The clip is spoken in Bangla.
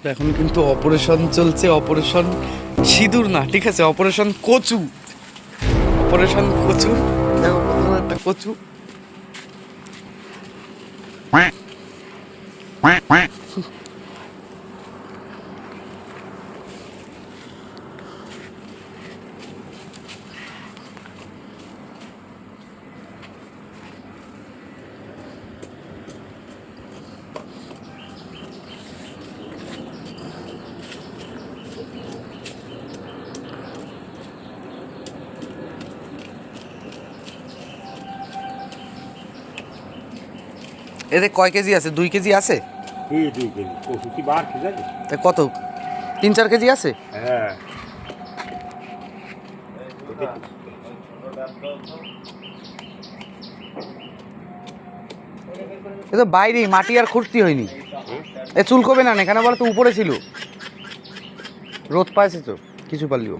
এখন কিন্তু অপারেশন চলছে, অপারেশন সিঁদুর না, ঠিক আছে, অপারেশন কচু, অপারেশন কচু। দেখো প্রথমে একটা কচু, এতে কয় কেজি আছে? 2 কেজি আছে? এই 2 কেজি কচু কি বার ঠিক আছে? তা কত, 3-4 কেজি আছে? হ্যাঁ এ তো বাইরেই, মাটি আর খুঁড়তি হয়নি। এ চুলকবে না, এখানে বলো তো উপরে ছিল, রোদ পাইছে তো কিছু পারলিও।